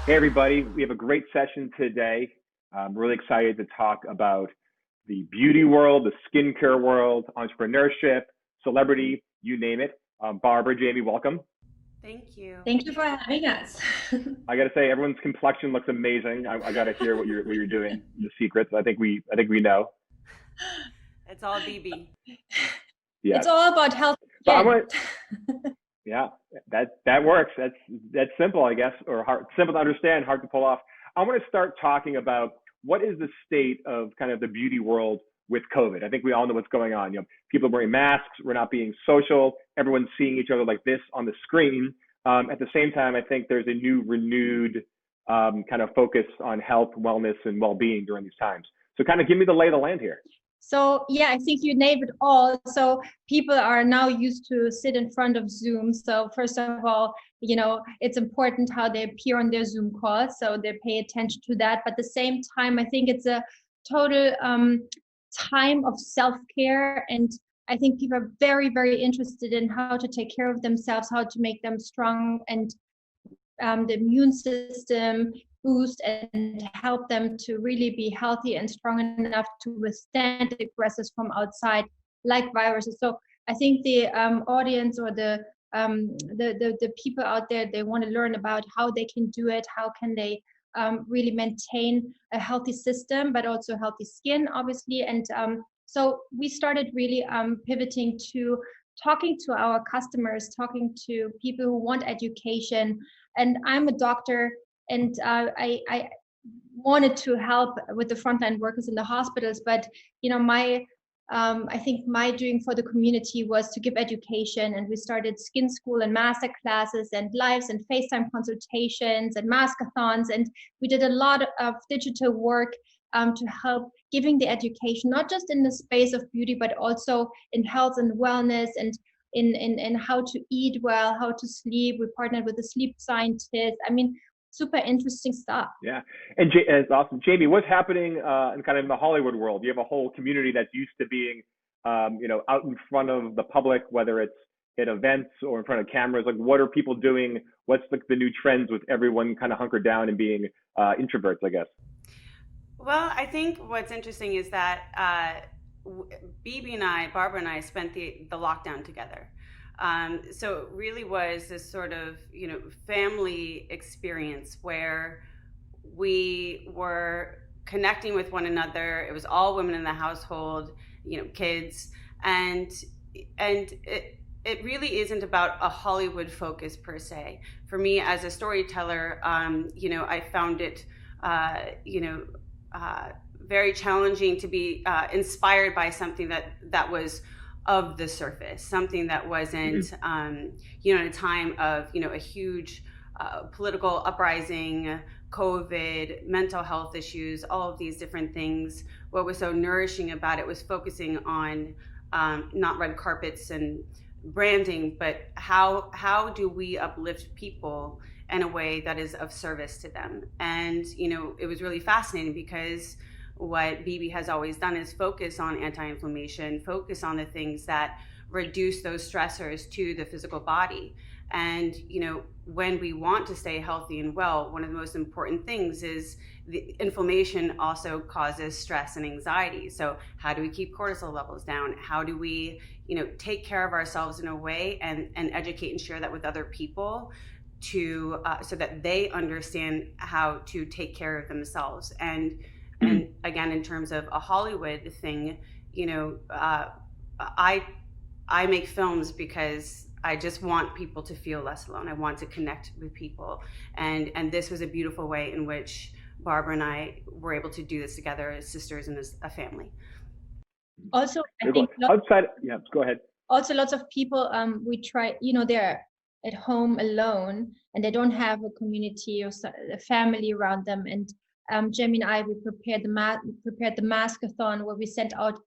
Hey, everybody. We have a great session today. I'm really excited to talk about the beauty world, the skincare world, entrepreneurship, celebrity, you name it. Barbara, Jamie, welcome. Thank you. Thank you for having us. I got to say, everyone's complexion looks amazing. I got to hear what you're doing, the secrets. I think we know. It's all BB. Yes. It's all about health So I skin. want, yeah, that works. That's simple, I guess, or simple to understand, hard to pull off. I want to start talking about what is the state of kind of the beauty world with COVID. I think we all know what's going on. People are wearing masks. We're not being social. Everyone's seeing each other like this on the screen. At the same time, I think there's a new renewed kind of focus on health, wellness, and well-being during these times. So kind of give me the lay of the land here. So yeah, I think you named it all. So people are now used to sit in front of Zoom. So first of all, it's important how they appear on their Zoom calls. So they pay attention to that. But at the same time, I think it's a total time of self-care. And I think people are very, very interested in how to take care of themselves, how to make them strong and the immune system boost and help them to really be healthy and strong enough to withstand aggressors from outside like viruses. So I think the audience or the people out there, they want to learn about how they can do it, how can they really maintain a healthy system but also healthy skin, obviously. And so we started really pivoting to talking to our customers, talking to people who want education. And I'm a doctor, and I wanted to help with the frontline workers in the hospitals. But my I think my doing for the community was to give education, and we started skin school and master classes and lives and FaceTime consultations and maskathons, and we did a lot of digital work to help giving the education, not just in the space of beauty, but also in health and wellness and in how to eat well, how to sleep. We partnered with a sleep scientist. I mean, super interesting stuff. Yeah, and it's awesome. Jamie, what's happening in kind of in the Hollywood world? You have a whole community that's used to being, out in front of the public, whether it's at events or in front of cameras. Like, what are people doing? What's the new trends with everyone kind of hunkered down and being introverts, I guess? Well, I think what's interesting is that BB and I, Barbara and I, spent the lockdown together. So it really was this sort of family experience where we were connecting with one another. It was all women in the household, kids, and it really isn't about a Hollywood focus per se. For me, as a storyteller, I found it, very challenging to be inspired by something that was of the surface, something that wasn't, in a time of, a huge political uprising, COVID, mental health issues, all of these different things. What was so nourishing about it was focusing on not red carpets and branding, but how do we uplift people in a way that is of service to them. And it was really fascinating because what BB has always done is focus on anti-inflammation, focus on the things that reduce those stressors to the physical body. And when we want to stay healthy and well, one of the most important things is the inflammation also causes stress and anxiety. So how do we keep cortisol levels down? How do we take care of ourselves in a way and educate and share that with other people to so that they understand how to take care of themselves. And again, in terms of a Hollywood thing, I make films because I just want people to feel less alone. I want to connect with people, and this was a beautiful way in which Barbara and I were able to do this together as sisters and as a family. Also, I think Outside, yeah, go ahead. Also lots of people we try, they're at home alone and they don't have a community or a family around them. And Jamie and I, we prepared the maskathon where we sent out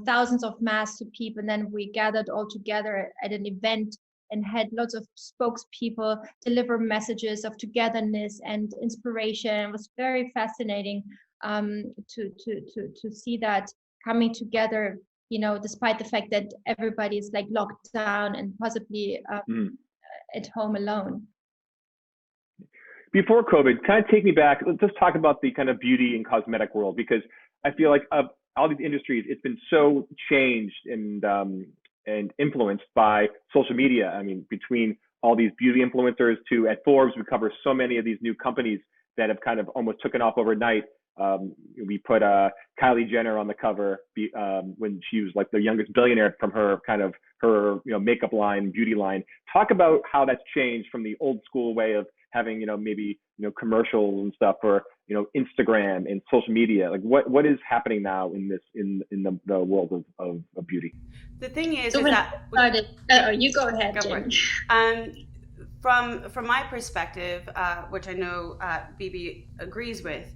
thousands of masks to people, and then we gathered all together at an event and had lots of spokespeople deliver messages of togetherness and inspiration. It was very fascinating to see that coming together, despite the fact that everybody is like locked down and possibly at home alone. before COVID, kind of take me back. Let's just talk about the kind of beauty and cosmetic world, because I feel like of all these industries, it's been so changed and influenced by social media. I mean, between all these beauty influencers to at Forbes, we cover so many of these new companies that have kind of almost taken off overnight. We put Kylie Jenner on the cover when she was like the youngest billionaire from her kind of her makeup line, beauty line. Talk about how that's changed from the old school way of having maybe commercials and stuff for Instagram and social media. Like what is happening now in this in the world of beauty? The thing is, So is when that you go ahead, go for Jaime. it. From my perspective, which I know BB agrees with,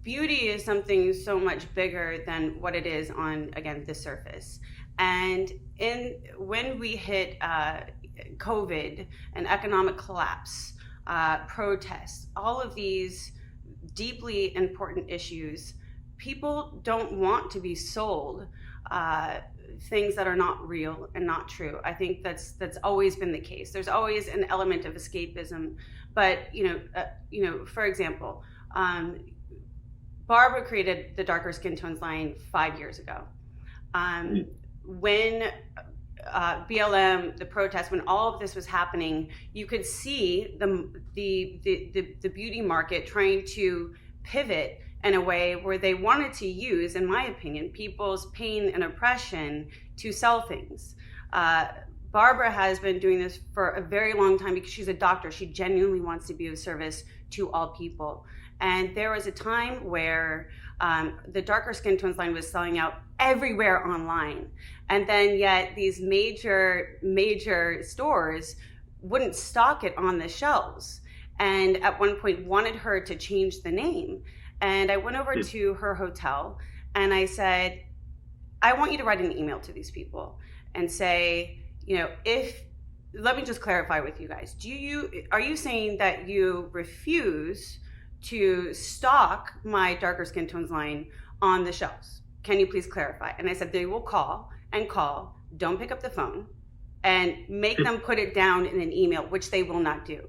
beauty is something so much bigger than what it is on, again, the surface. And when we hit COVID, an economic collapse, protests, all of these deeply important issues, people don't want to be sold things that are not real and not true. I think that's always been the case. There's always an element of escapism, but for example, Barbara created the darker skin tones line 5 years ago. When BLM, the protests, when all of this was happening, you could see the beauty market trying to pivot in a way where they wanted to use, in my opinion, people's pain and oppression to sell things. Barbara has been doing this for a very long time because she's a doctor. She genuinely wants to be of service to all people. And there was a time where the darker skin tones line was selling out everywhere online. And then yet these major stores wouldn't stock it on the shelves. And at one point wanted her to change the name. And I went over to her hotel and I said, I want you to write an email to these people and say, let me just clarify with you guys. Are you saying that you refuse to stock my darker skin tones line on the shelves? Can you please clarify? And I said, they will call, don't pick up the phone, and make them put it down in an email, which they will not do.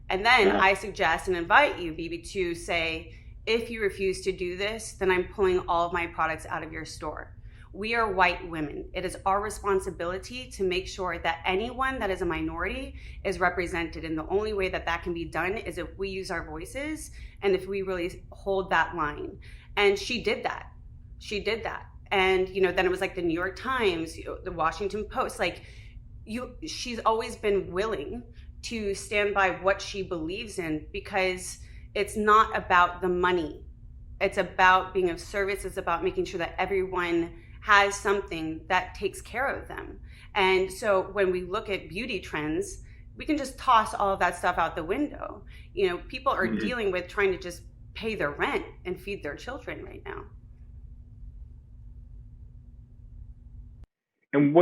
And then I suggest and invite you, BB, to say, if you refuse to do this, then I'm pulling all of my products out of your store. We are white women. It is our responsibility to make sure that anyone that is a minority is represented. And the only way that that can be done is if we use our voices and if we really hold that line. And she did that. And, then it was like the New York Times, the Washington Post, she's always been willing to stand by what she believes in, because it's not about the money. It's about being of service. It's about making sure that everyone has something that takes care of them. And so when we look at beauty trends, we can just toss all of that stuff out the window. People are dealing with trying to just pay their rent and feed their children right now. And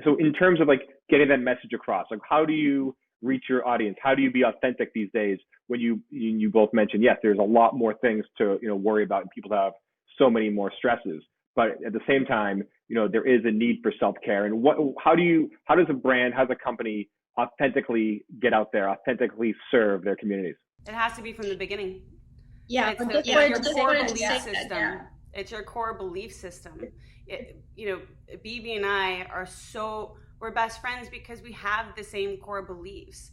so in terms of getting that message across, how do you reach your audience? How do you be authentic these days when you both mentioned, yes, there's a lot more things to worry about and people have so many more stresses, but at the same time, there is a need for self-care. And how does a company authentically get out there, authentically serve their communities? It has to be from the beginning. Yeah, it's your core belief system. It's your core belief system. BB and I we're best friends because we have the same core beliefs.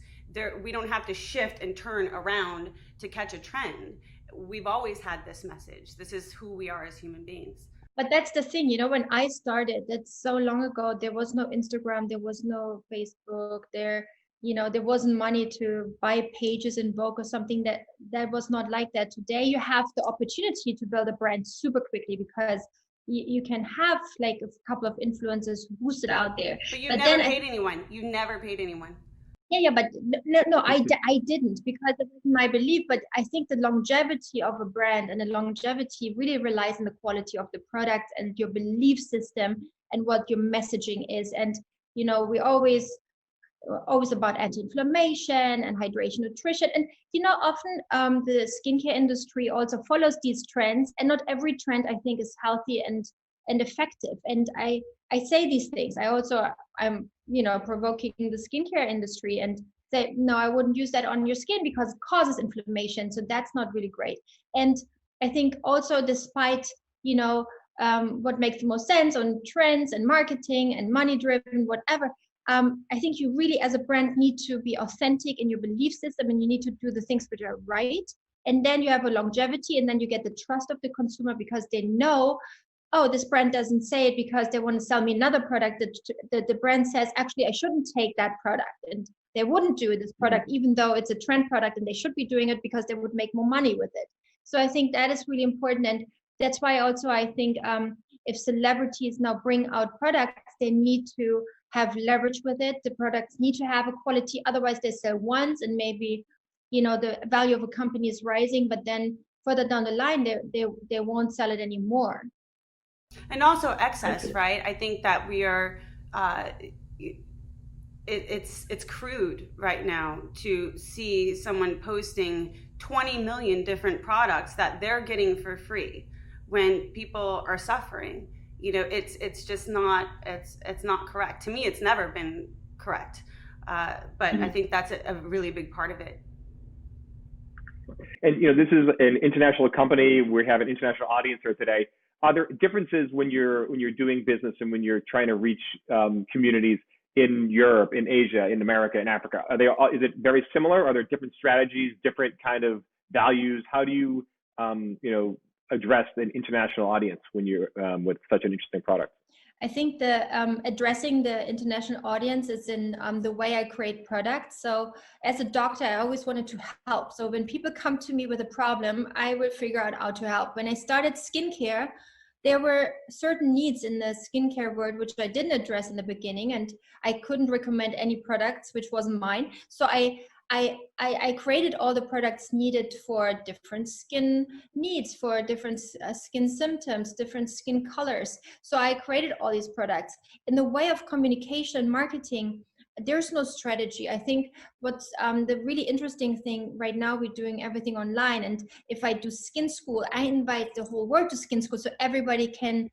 We don't have to shift and turn around to catch a trend. We've always had this message. This is who we are as human beings. But that's the thing, when I started, that's so long ago, there was no Instagram, there was no Facebook, there wasn't money to buy pages in Vogue or something. That was not like that. Today, you have the opportunity to build a brand super quickly because you can have a couple of influencers boosted out there. But you never paid anyone. You never paid anyone. Yeah, but no, I didn't, because it wasn't my belief. But I think the longevity of a brand and the longevity really relies on the quality of the product and your belief system and what your messaging is. And, we always about anti-inflammation and hydration, nutrition. And, often the skincare industry also follows these trends, and not every trend I think is healthy and effective. And I say these things. I'm provoking the skincare industry and say, no, I wouldn't use that on your skin because it causes inflammation. So that's not really great. And I think also, despite, what makes the most sense on trends and marketing and money driven, whatever, I think you really, as a brand, need to be authentic in your belief system, and you need to do the things which are right. And then you have a longevity, and then you get the trust of the consumer because they know, oh, this brand doesn't say it because they want to sell me another product. The brand says, actually, I shouldn't take that product. And they wouldn't do this product, even though it's a trend product, and they should be doing it because they would make more money with it. So I think that is really important. And that's why also I think if celebrities now bring out products, they need to have leverage with it. The products need to have a quality. Otherwise, they sell once and maybe, the value of a company is rising, but then further down the line, they won't sell it anymore. And also excess, right? I think that we are, it's crude right now to see someone posting 20 million different products that they're getting for free when people are suffering. It's just not, it's not correct. To me, it's never been correct. But I think that's a really big part of it. And this is an international company. We have an international audience here today. Are there differences when you're doing business and when you're trying to reach communities in Europe, in Asia, in America, in Africa? Is it very similar? Are there different strategies, different kind of values? How do you address an international audience when you're with such an interesting product? I think the addressing the international audience is in the way I create products. So as a doctor, I always wanted to help. So when people come to me with a problem, I will figure out how to help. When I started skincare, there were certain needs in the skincare world which I didn't address in the beginning, and I couldn't recommend any products which wasn't mine. So I created all the products needed for different skin needs, for different skin symptoms, different skin colors. So I created all these products. In the way of communication and marketing, there's no strategy. I think what's the really interesting thing right now, we're doing everything online. And if I do skin school, I invite the whole world to skin school so everybody can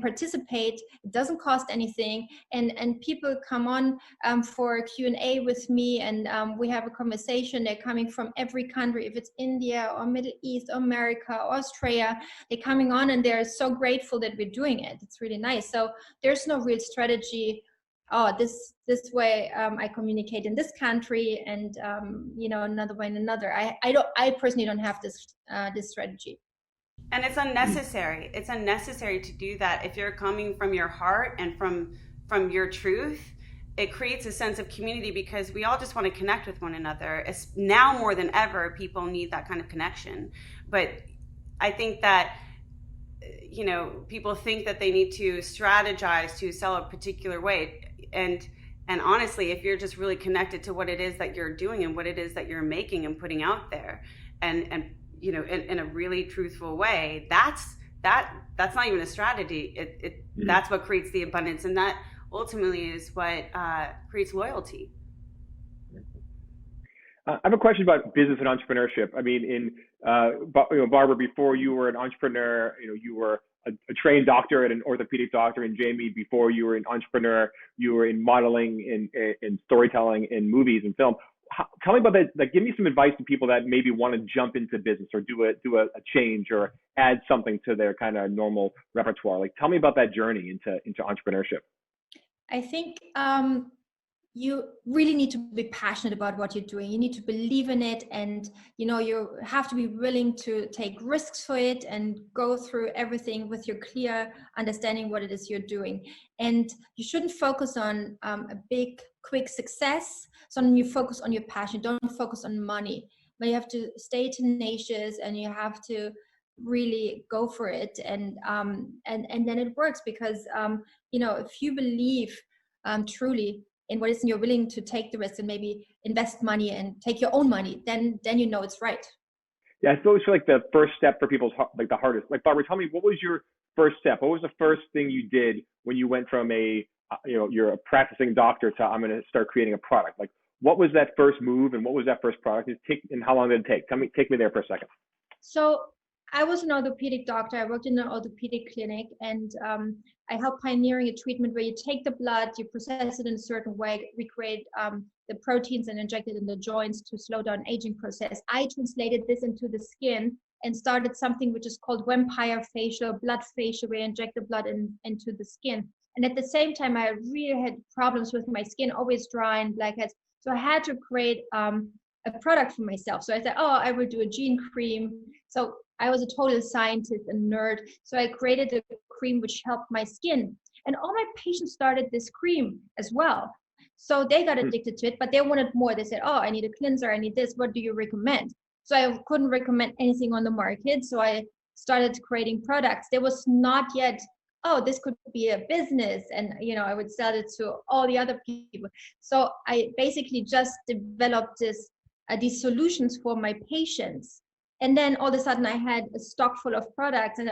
participate. It doesn't cost anything. And people come on for Q&A with me, and we have a conversation. They're coming from every country. If it's India or Middle East, or America, or Australia, they're coming on and they're so grateful that we're doing it. It's really nice. So there's no real strategy. Oh, this way I communicate in this country, and another way in another. I personally don't have this strategy. And it's unnecessary. It's unnecessary to do that. If you're coming from your heart and from your truth, it creates a sense of community, because we all just want to connect with one another. It's now more than ever, people need that kind of connection. But I think that people think that they need to strategize to sell a particular way. And honestly, if you're just really connected to what it is that you're doing and what it is that you're making and putting out there, and in a really truthful way, that's not even a strategy. That's what creates the abundance, and that ultimately is what creates loyalty. I have a question about business and entrepreneurship. I mean, Barbara, before you were an entrepreneur, you were a trained doctor and an orthopedic doctor, and Jaime, before you were an entrepreneur, you were in modeling, in storytelling, in movies and film. Tell me about that. Like, give me some advice to people that maybe want to jump into business or do a change or add something to their kind of normal repertoire. Like, tell me about that journey into entrepreneurship. I think you really need to be passionate about what you're doing. You need to believe in it, and you have to be willing to take risks for it and go through everything with your clear understanding what it is you're doing. And you shouldn't focus on a big quick success. So you focus on your passion. Don't focus on money, but you have to stay tenacious, and you have to really go for it, and then it works, because if you believe truly in what is, you're willing to take the risk and maybe invest money and take your own money, then it's right. Yeah, I always feel like the first step for people's, like the hardest. Like, Barbara, tell me, what was your first step? What was the first thing you did when you went from you're a practicing doctor to I'm going to start creating a product? Like, what was that first move, and what was that first product? And how long did it take? Take me there for a second. So I was an orthopedic doctor. I worked in an orthopedic clinic, and I helped pioneering a treatment where you take the blood, you process it in a certain way, recreate the proteins, and inject it in the joints to slow down aging process. I translated this into the skin and started something which is called vampire facial, blood facial, where you inject the blood into the skin. And at the same time, I really had problems with my skin, always dry and blackheads. So I had to create a product for myself. So I said, oh, I will do a gene cream. So I was a total scientist and nerd. So I created a cream which helped my skin. And all my patients started this cream as well. So they got addicted to it, but they wanted more. They said, oh, I need a cleanser. I need this. What do you recommend? So I couldn't recommend anything on the market. So I started creating products. There was not yet, oh, this could be a business. And, I would sell it to all the other people. So I basically just developed these solutions for my patients. And then all of a sudden I had a stock full of products, and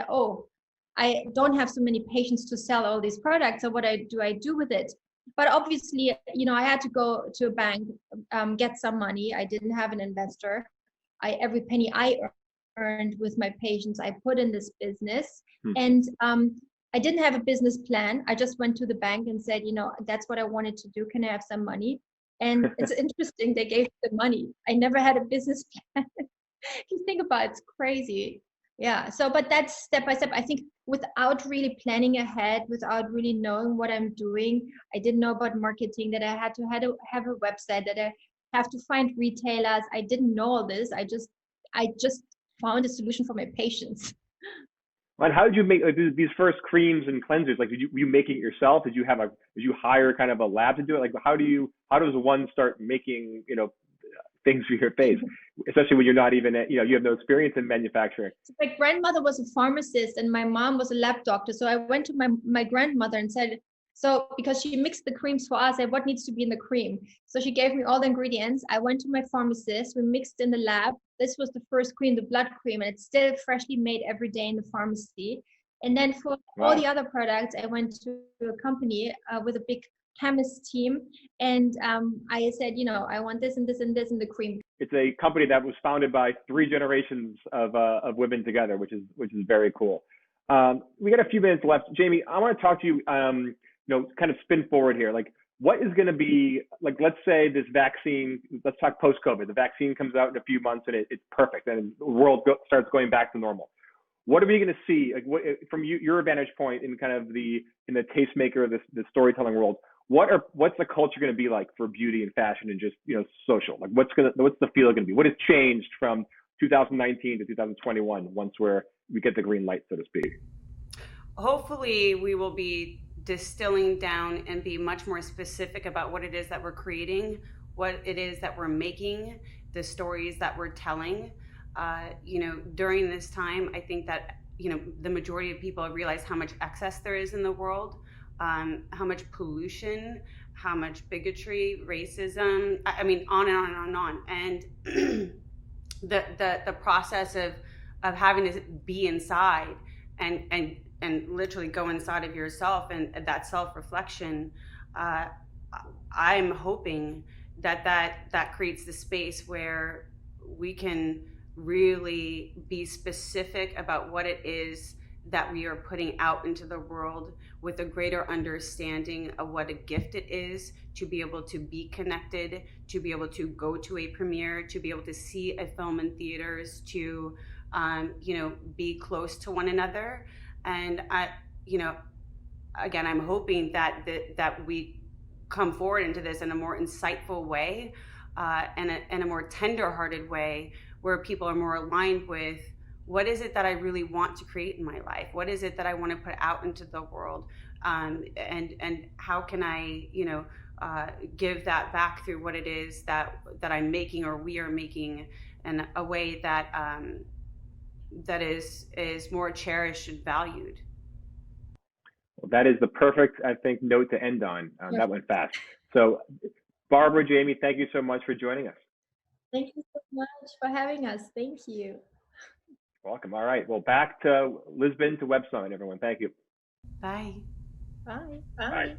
I don't have so many patients to sell all these products. So what do I do with it? But obviously, I had to go to a bank, get some money. I didn't have an investor. Every penny I earned with my patients, I put in this business. And I didn't have a business plan. I just went to the bank and said, that's what I wanted to do. Can I have some money? And it's interesting, they gave me the money. I never had a business plan. If you think about it, it's crazy. Yeah. So, but that's step by step. I think without really planning ahead, without really knowing what I'm doing, I didn't know about marketing, that I had to have a website, that I have to find retailers. I didn't know all this. I just found a solution for my patients. And how did you make these first creams and cleansers? Like, were you making it yourself? Did you hire kind of a lab to do it? Like, how does one start making, things for your face, especially when you're not even, you have no experience in manufacturing? So my grandmother was a pharmacist and my mom was a lab doctor. So I went to my grandmother and said, so because she mixed the creams for us, I said, what needs to be in the cream? So she gave me all the ingredients. I went to my pharmacist, we mixed in the lab. This was the first cream, the blood cream, and it's still freshly made every day in the pharmacy. And then for all the other products, I went to a company with a big chemist team, and I said, I want this and this and this in the cream. It's a company that was founded by 3 generations of women together, which is very cool. We got a few minutes left. Jaime, I want to talk to you, kind of spin forward here. Like, what is going to be, like, let's say this vaccine, let's talk post-COVID, the vaccine comes out in a few months and it's perfect and the world starts going back to normal. What are we going to see, like, from your vantage point in kind of in the tastemaker, the storytelling world? What's the culture going to be like for beauty and fashion and just, social? Like, what's the feel going to be? What has changed from 2019 to 2021 once we get the green light, so to speak? Hopefully we will be distilling down and be much more specific about what it is that we're creating, what it is that we're making, the stories that we're telling. During this time, I think that, the majority of people realize how much excess there is in the world, how much pollution, how much bigotry, racism, I mean, on and on and on and on. And the process of having to be inside and literally go inside of yourself and that self-reflection, I'm hoping that creates the space where we can really be specific about what it is that we are putting out into the world, with a greater understanding of what a gift it is to be able to be connected, to be able to go to a premiere, to be able to see a film in theaters, to be close to one another. And again, I'm hoping that we come forward into this in a more insightful way, and a more tender-hearted way, where people are more aligned with, what is it that I really want to create in my life? What is it that I want to put out into the world? And how can I, give that back through what it is that I'm making, or we are making, in a way that that is more cherished and valued. Well, that is the perfect, I think, note to end on. That went fast. So, Barbara, Jaime, thank you so much for joining us. Thank you so much for having us. Thank you. Welcome. All right. Well, back to Lisbon, to Web Summit, everyone. Thank you. Bye. Bye. Bye.